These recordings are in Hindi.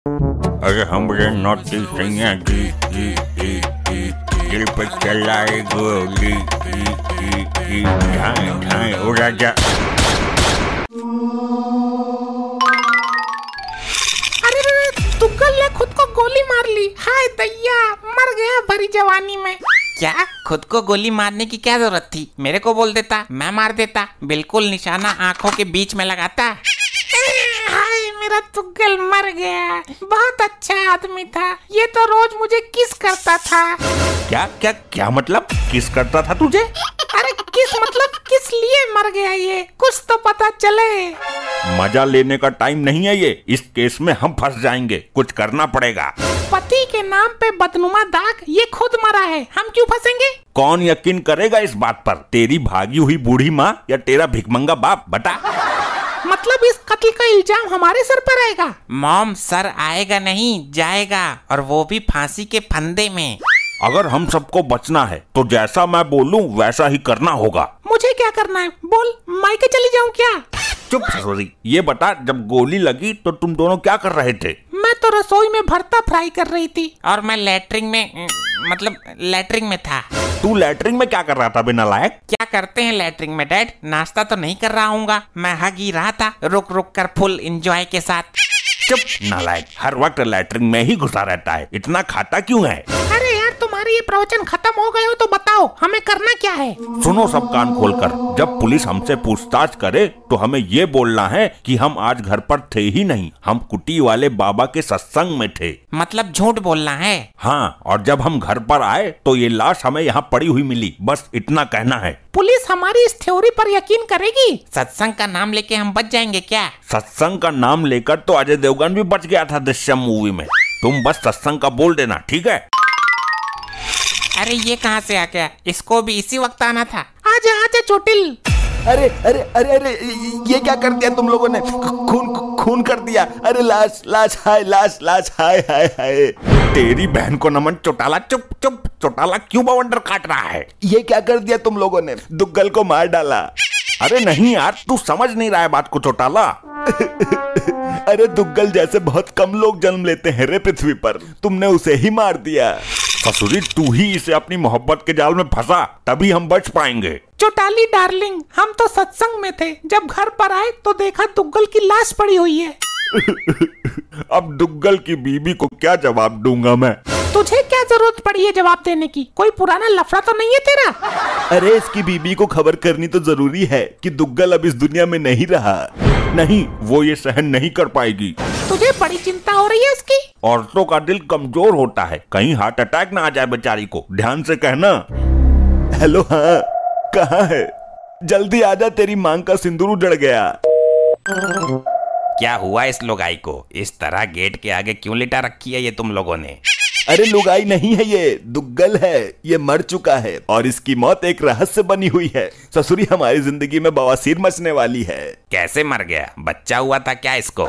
अरे हमरे नोटी सैया जी दिल पे चलाए गोली ढाई ढाई ओ राजा। अरे तुगल ने खुद को गोली मार ली। हाय दैया, मर गया भरी जवानी में। क्या खुद को गोली मारने की क्या जरूरत थी? मेरे को बोल देता, मैं मार देता। बिल्कुल निशाना आंखों के बीच में लगाता। हाय मेरा तुगल मर गया। बहुत अच्छा आदमी था ये, तो रोज मुझे किस करता था। क्या क्या क्या मतलब किस करता था तुझे? अरे किस मतलब किस लिए मर गया ये, कुछ तो पता चले। मजा लेने का टाइम नहीं है ये, इस केस में हम फंस जाएंगे, कुछ करना पड़ेगा। पति के नाम पे बदनुमा दाग, ये खुद मरा है, हम क्यों फंसेंगे? कौन यकीन करेगा इस बात पर, तेरी भागी हुई बूढ़ी माँ या तेरा भिखमंगा बाप? बता। मतलब इस कत्ल का इल्जाम हमारे सर पर आएगा? मॉम, सर आएगा नहीं जाएगा, और वो भी फांसी के फंदे में। अगर हम सबको बचना है तो जैसा मैं बोलूं वैसा ही करना होगा। मुझे क्या करना है बोल, मायके चली जाऊं क्या? चुप ससुरी, ये बता जब गोली लगी तो तुम दोनों क्या कर रहे थे? मैं तो रसोई में भरता फ्राई कर रही थी। और मैं लैट्रिन में था। तू लैट्रिन में क्या कर रहा था बिना लायक? क्या करते हैं लैट्रिन में डैड? नाश्ता तो नहीं कर रहा हूँगा, मैं हग ही रहा था रुक रुक कर फुल एंजॉय के साथ। चुप नालायक, हर वक्त लैट्रिन में ही घुसा रहता है, इतना खाता क्यों है? अरे यार, तुम्हारे ये प्रवचन खत्म हो गए हो तो बताओ हमें करना क्या है? सुनो सब कान खोलकर, जब पुलिस हमसे पूछताछ करे तो हमें ये बोलना है कि हम आज घर पर थे ही नहीं, हम कुटी वाले बाबा के सत्संग में थे। मतलब झूठ बोलना है? हाँ, और जब हम घर पर आए तो ये लाश हमें यहाँ पड़ी हुई मिली, बस इतना कहना है। पुलिस हमारी इस थ्योरी पर यकीन करेगी? सत्संग का नाम लेके हम बच जाएंगे क्या? सत्संग का नाम लेकर तो अजय देवगन भी बच गया था दृश्यम मूवी में, तुम बस सत्संग का बोल देना, ठीक है? अरे ये कहाँ से आ गया? इसको भी इसी वक्त आना था। आजा आजा चोटिल। अरे अरे अरे अरे ये क्या कर दिया तुम लोगों ने? खून खून कर दिया। अरे लाश लाश हाय, लाश लाश हाय हाय हाय। तेरी बहन को नमन चौटाला। चुप चुप, चौटाला क्यों बवंडर काट रहा है? ये क्या कर दिया तुम लोगों ने? दुग्गल को मार डाला। अरे नहीं यार, तू समझ नहीं रहा है बात को चौटाला। अरे दुग्गल जैसे बहुत कम लोग जन्म लेते हैं रे पृथ्वी पर, तुमने उसे ही मार दिया। ससुरी, तू ही इसे अपनी मोहब्बत के जाल में फंसा, तभी हम बच पाएंगे। चौटाली डार्लिंग, हम तो सत्संग में थे, जब घर पर आए तो देखा दुग्गल की लाश पड़ी हुई है। अब दुग्गल की बीबी को क्या जवाब दूंगा मैं? तुझे क्या जरूरत पड़ी है जवाब देने की? कोई पुराना लफड़ा तो नहीं है तेरा? अरे इसकी बीबी को खबर करनी तो जरूरी है कि दुग्गल अब इस दुनिया में नहीं रहा। नहीं, वो ये सहन नहीं कर पाएगी। तुझे बड़ी चिंता हो रही है उसकी? औरतों का दिल कमजोर होता है, कहीं हार्ट अटैक ना आ जाए बेचारी को, ध्यान से कहना। हेलो, हाँ कहाँ है? जल्दी आजा, तेरी मांग का सिंदूर उजड़ गया। क्या हुआ इस लुगाई को? इस तरह गेट के आगे क्यों लिटा रखी है ये तुम लोगों ने? अरे लुगाई नहीं है, ये दुग्गल है, ये मर चुका है और इसकी मौत एक रहस्य बनी हुई है। ससुरी, हमारी जिंदगी में बवासीर मचने वाली है। कैसे मर गया? बच्चा हुआ था क्या इसको?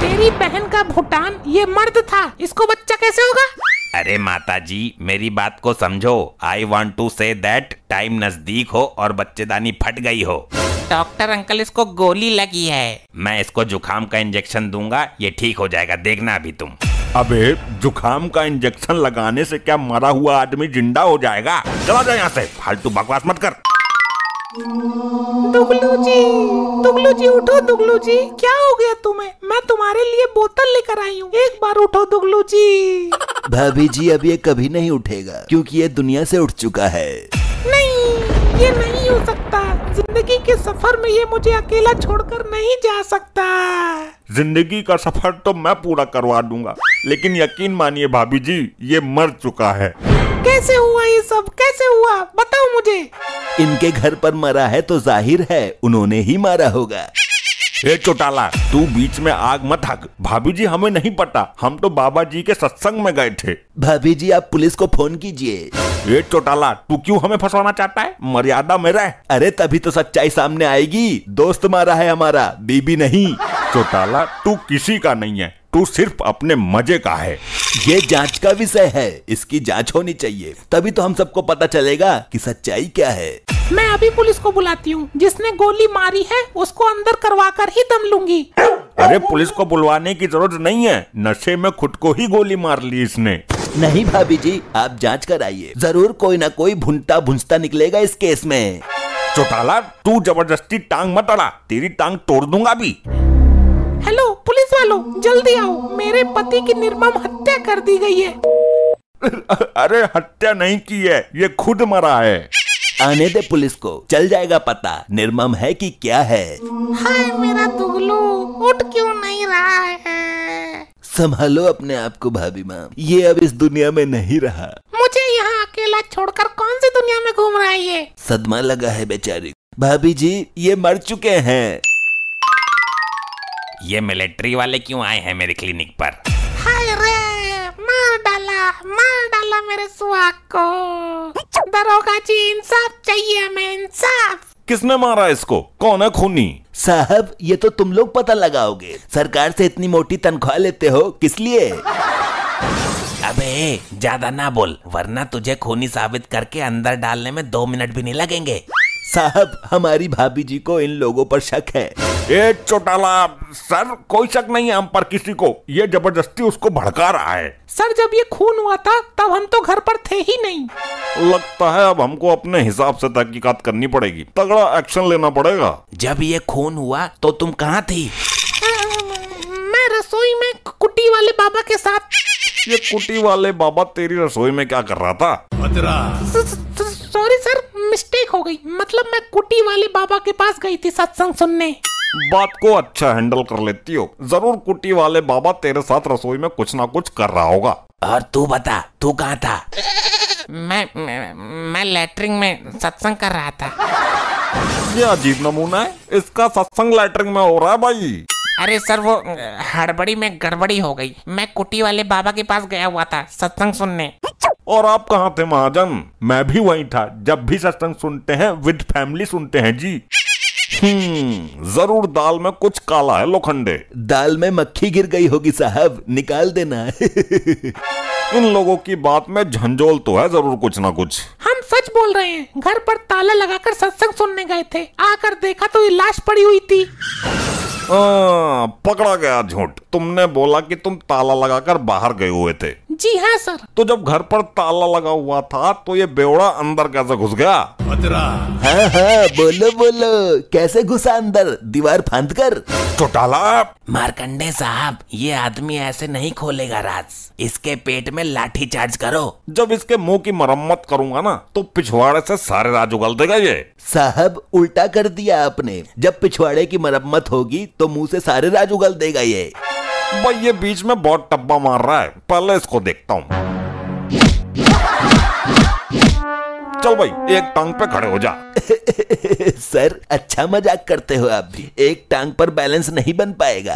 तेरी बहन का भूटान ये मर्द था, इसको बच्चा कैसे होगा? अरे माता जी, मेरी बात को समझो। I want to say that time नजदीक हो और बच्चेदानी फट गई हो। डॉक्टर अंकल, इसको गोली लगी है। मैं इसको जुखाम का इंजेक्शन दूंगा, ये ठीक हो जाएगा, देखना अभी तुम। अबे जुखाम का इंजेक्शन लगाने से क्या मरा हुआ आदमी जिंदा हो जाएगा? चला जा यहाँ से, फालतू बकवास मत कर। दुगलू जी उठो। दुगलू जी, क्या हो गया तुम्हें? मैं तुम्हारे लिए बोतल लेकर आई हूँ, एक बार उठो दुगलू जी। भाभी जी, अब ये कभी नहीं उठेगा क्योंकि ये दुनिया से उठ चुका है। नहीं, ये नहीं हो सकता। जिंदगी के सफर में ये मुझे अकेला छोड़कर नहीं जा सकता। जिंदगी का सफर तो मैं पूरा करवा दूंगा, लेकिन यकीन मानिए भाभी जी, ये मर चुका है। कैसे हुआ ये सब? कैसे हुआ बताओ मुझे। इनके घर पर मरा है तो जाहिर है उन्होंने ही मारा होगा। ए चौटाला, तू बीच में आग मत हक। भाभी जी, हमें नहीं पता, हम तो बाबा जी के सत्संग में गए थे। भाभी जी, आप पुलिस को फोन कीजिए। ए चौटाला, तू क्यों हमें फंसाना चाहता है? मर्यादा में रह। अरे तभी तो सच्चाई सामने आएगी। दोस्त मारा है हमारा, बीबी नहीं। चौटाला, तू किसी का नहीं है, तू सिर्फ अपने मजे का है। ये जांच का विषय है, इसकी जांच होनी चाहिए, तभी तो हम सबको पता चलेगा कि सच्चाई क्या है। मैं अभी पुलिस को बुलाती हूँ, जिसने गोली मारी है उसको अंदर करवा कर ही दम लूंगी। अरे पुलिस को बुलवाने की जरूरत नहीं है, नशे में खुद को ही गोली मार ली इसने। नहीं भाभी जी, आप जांच कराइए, जरूर कोई ना कोई भुनता भुंजता निकलेगा इस केस में। चौटाला तू जबरदस्ती टांग मत अड़ा, तेरी टांग तोड़ दूंगा भी। हेलो पुलिस वालों, जल्दी आओ, मेरे पति की निर्मम हत्या कर दी गई है। अरे हत्या नहीं की है, ये खुद मरा है। आने दे पुलिस को, चल जाएगा पता निर्मम है कि क्या है। हाय मेरा दुगलू, उठ क्यों नहीं रहा है? संभालो अपने आप को भाभी माँ, ये अब इस दुनिया में नहीं रहा। मुझे यहाँ अकेला छोड़कर कौन सी दुनिया में घूम रहा है ये? सदमा लगा है बेचारी। भाभी जी ये मर चुके हैं। ये मिलिट्री वाले क्यों आए हैं मेरे क्लिनिक पर? हाय रे, मार डाला मेरे सुहाग को। दरोगा जी इंसाफ चाहिए हमें, इंसाफ। किसने मारा इसको, कौन है खूनी? साहब ये तो तुम लोग पता लगाओगे, सरकार से इतनी मोटी तनख्वाह लेते हो किस लिए? अबे ज्यादा ना बोल, वरना तुझे खूनी साबित करके अंदर डालने में 2 मिनट भी नहीं लगेंगे। साहब हमारी भाभी जी को इन लोगों पर शक है। ए चौटाला, सर कोई शक नहीं है हम पर किसी को, ये जबरदस्ती उसको भड़का रहा है। सर जब ये खून हुआ था तब हम तो घर पर थे ही नहीं। लगता है अब हमको अपने हिसाब से तहकीकात करनी पड़ेगी, तगड़ा एक्शन लेना पड़ेगा। जब ये खून हुआ तो तुम कहाँ थी? मैं रसोई में कुटी वाले बाबा के साथ। ये कुटी वाले बाबा तेरी रसोई में क्या कर रहा था? सॉरी सर, मिस्टेक हो गई, मतलब मैं कुटी वाले बाबा के पास गई थी सत्संग सुनने। बात को अच्छा हैंडल कर लेती हो, जरूर कुटी वाले बाबा तेरे साथ रसोई में कुछ ना कुछ कर रहा होगा। और तू बता, तू कहाँ था? मैं लैट्रिन में सत्संग कर रहा था। ये अजीब नमूना है, इसका सत्संग लैट्रिन में हो रहा है भाई। अरे सर वो हड़बड़ी में गड़बड़ी हो गई, मैं कुटी वाले बाबा के पास गया हुआ था सत्संग सुनने। और आप कहाँ थे महाजन? मैं भी वहीं था, जब भी सत्संग सुनते हैं विद फैमिली सुनते हैं जी। जरूर दाल में कुछ काला है लोखंडे। दाल में मक्खी गिर गई होगी साहब, निकाल देना। इन लोगों की बात में झंझोल तो है जरूर कुछ ना कुछ। हम सच बोल रहे हैं, घर पर ताला लगाकर सत्संग सुनने गए थे, आकर देखा तो ये लाश पड़ी हुई थी। पकड़ा गया झूठ। तुमने बोला कि तुम ताला लगाकर बाहर गए हुए थे। जी हाँ सर। तो जब घर पर ताला लगा हुआ था तो ये बेवड़ा अंदर कैसे घुस गया? हाँ हाँ बोलो बोलो, कैसे घुसा अंदर, दीवार फांद कर? चौटाला, मार्कंडे साहब ये आदमी ऐसे नहीं खोलेगा राज, इसके पेट में लाठी चार्ज करो। जब इसके मुंह की मरम्मत करूंगा ना तो पिछवाड़े से सारे राज उगल देगा ये। साहब उल्टा कर दिया आपने, जब पिछवाड़े की मरम्मत होगी तो मुंह से सारे राज उगल देगा ये। भाई ये बीच में बहुत टप्पा मार रहा है, पहले इसको देखता हूँ। चल भाई एक टांग पे खड़े हो जा। सर अच्छा मजाक करते हो आप भी, एक टांग पर बैलेंस नहीं बन पाएगा।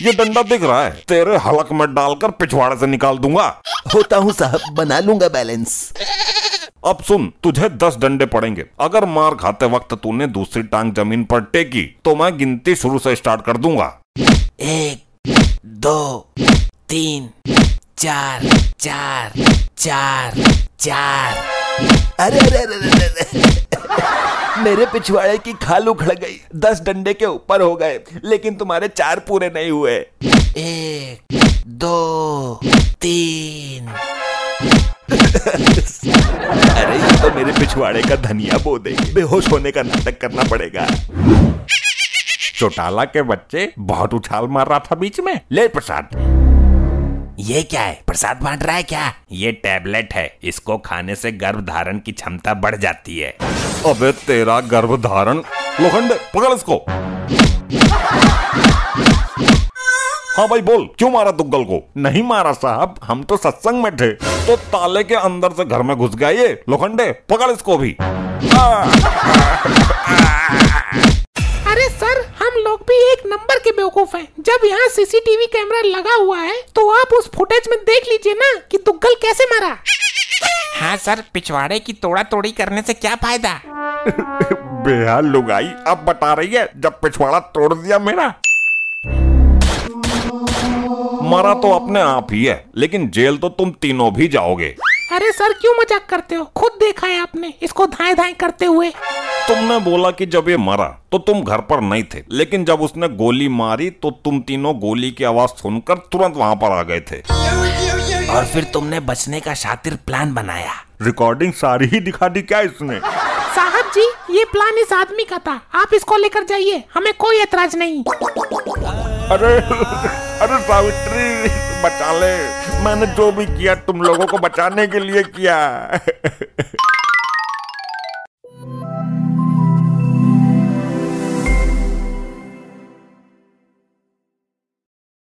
ये डंडा दिख रहा है, तेरे हलक में डालकर पिछवाड़े से निकाल दूंगा। होता हूँ साहब, बना लूंगा बैलेंस। अब सुन, तुझे 10 डंडे पड़ेंगे। अगर मार खाते वक्त तूने दूसरी टांग जमीन पर टेकी तो मैं गिनती शुरू से स्टार्ट कर दूंगा। 1 2 3 4 4 4 4। अरे अरे अरे अरे मेरे पिछवाड़े की खाल उखड़ गई, 10 डंडे के ऊपर हो गए, लेकिन तुम्हारे 4 पूरे नहीं हुए। 1 2 3। अरे ये तो मेरे पिछवाड़े का धनिया बो देगी, बेहोश होने का नाटक करना पड़ेगा। चौटाला के बच्चे बहुत उछाल मार रहा था बीच में। ले प्रसाद। ये क्या है, प्रसाद बांट रहा है क्या? ये टैबलेट है, इसको खाने से गर्भ धारण की क्षमता बढ़ जाती है। अबे तेरा गर्भ धारण, लोखंडे पकड़ इसको। हाँ भाई बोल, क्यों मारा दुग्गल को? नहीं मारा साहब, हम तो सत्संग में थे, तो ताले के अंदर से घर में घुस गया ये। लोखंडे पकड़ इसको भी। अरे सर हम लोग भी एक नंबर के बेवकूफ हैं। जब यहाँ सीसीटीवी कैमरा लगा हुआ है तो आप उस फुटेज में देख लीजिए ना कि दुग्गल कैसे मरा। हाँ सर, पिछवाड़े की तोड़ा तोड़ी करने से क्या फायदा? बेहाल लुगाई अब बता रही है जब पिछवाड़ा तोड़ दिया मेरा। मरा तो अपने आप ही है, लेकिन जेल तो तुम तीनों भी जाओगे। अरे सर क्यों मजाक करते हो, खुद देखा है आपने इसको धाए धाए करते हुए। तुमने बोला कि जब ये मरा तो तुम घर पर नहीं थे, लेकिन जब उसने गोली मारी तो तुम तीनों गोली की आवाज सुनकर तुरंत वहाँ पर आ गए थे। और फिर तुमने बचने का शातिर प्लान बनाया। रिकॉर्डिंग सारी ही दिखा दी क्या इसने? साहब जी, ये प्लान इस आदमी का था, आप इसको लेकर जाइए, हमें कोई एतराज नहीं। अरे अरे सावित्री, बचा ले, मैंने जो भी किया तुम लोगों को बचाने के लिए किया।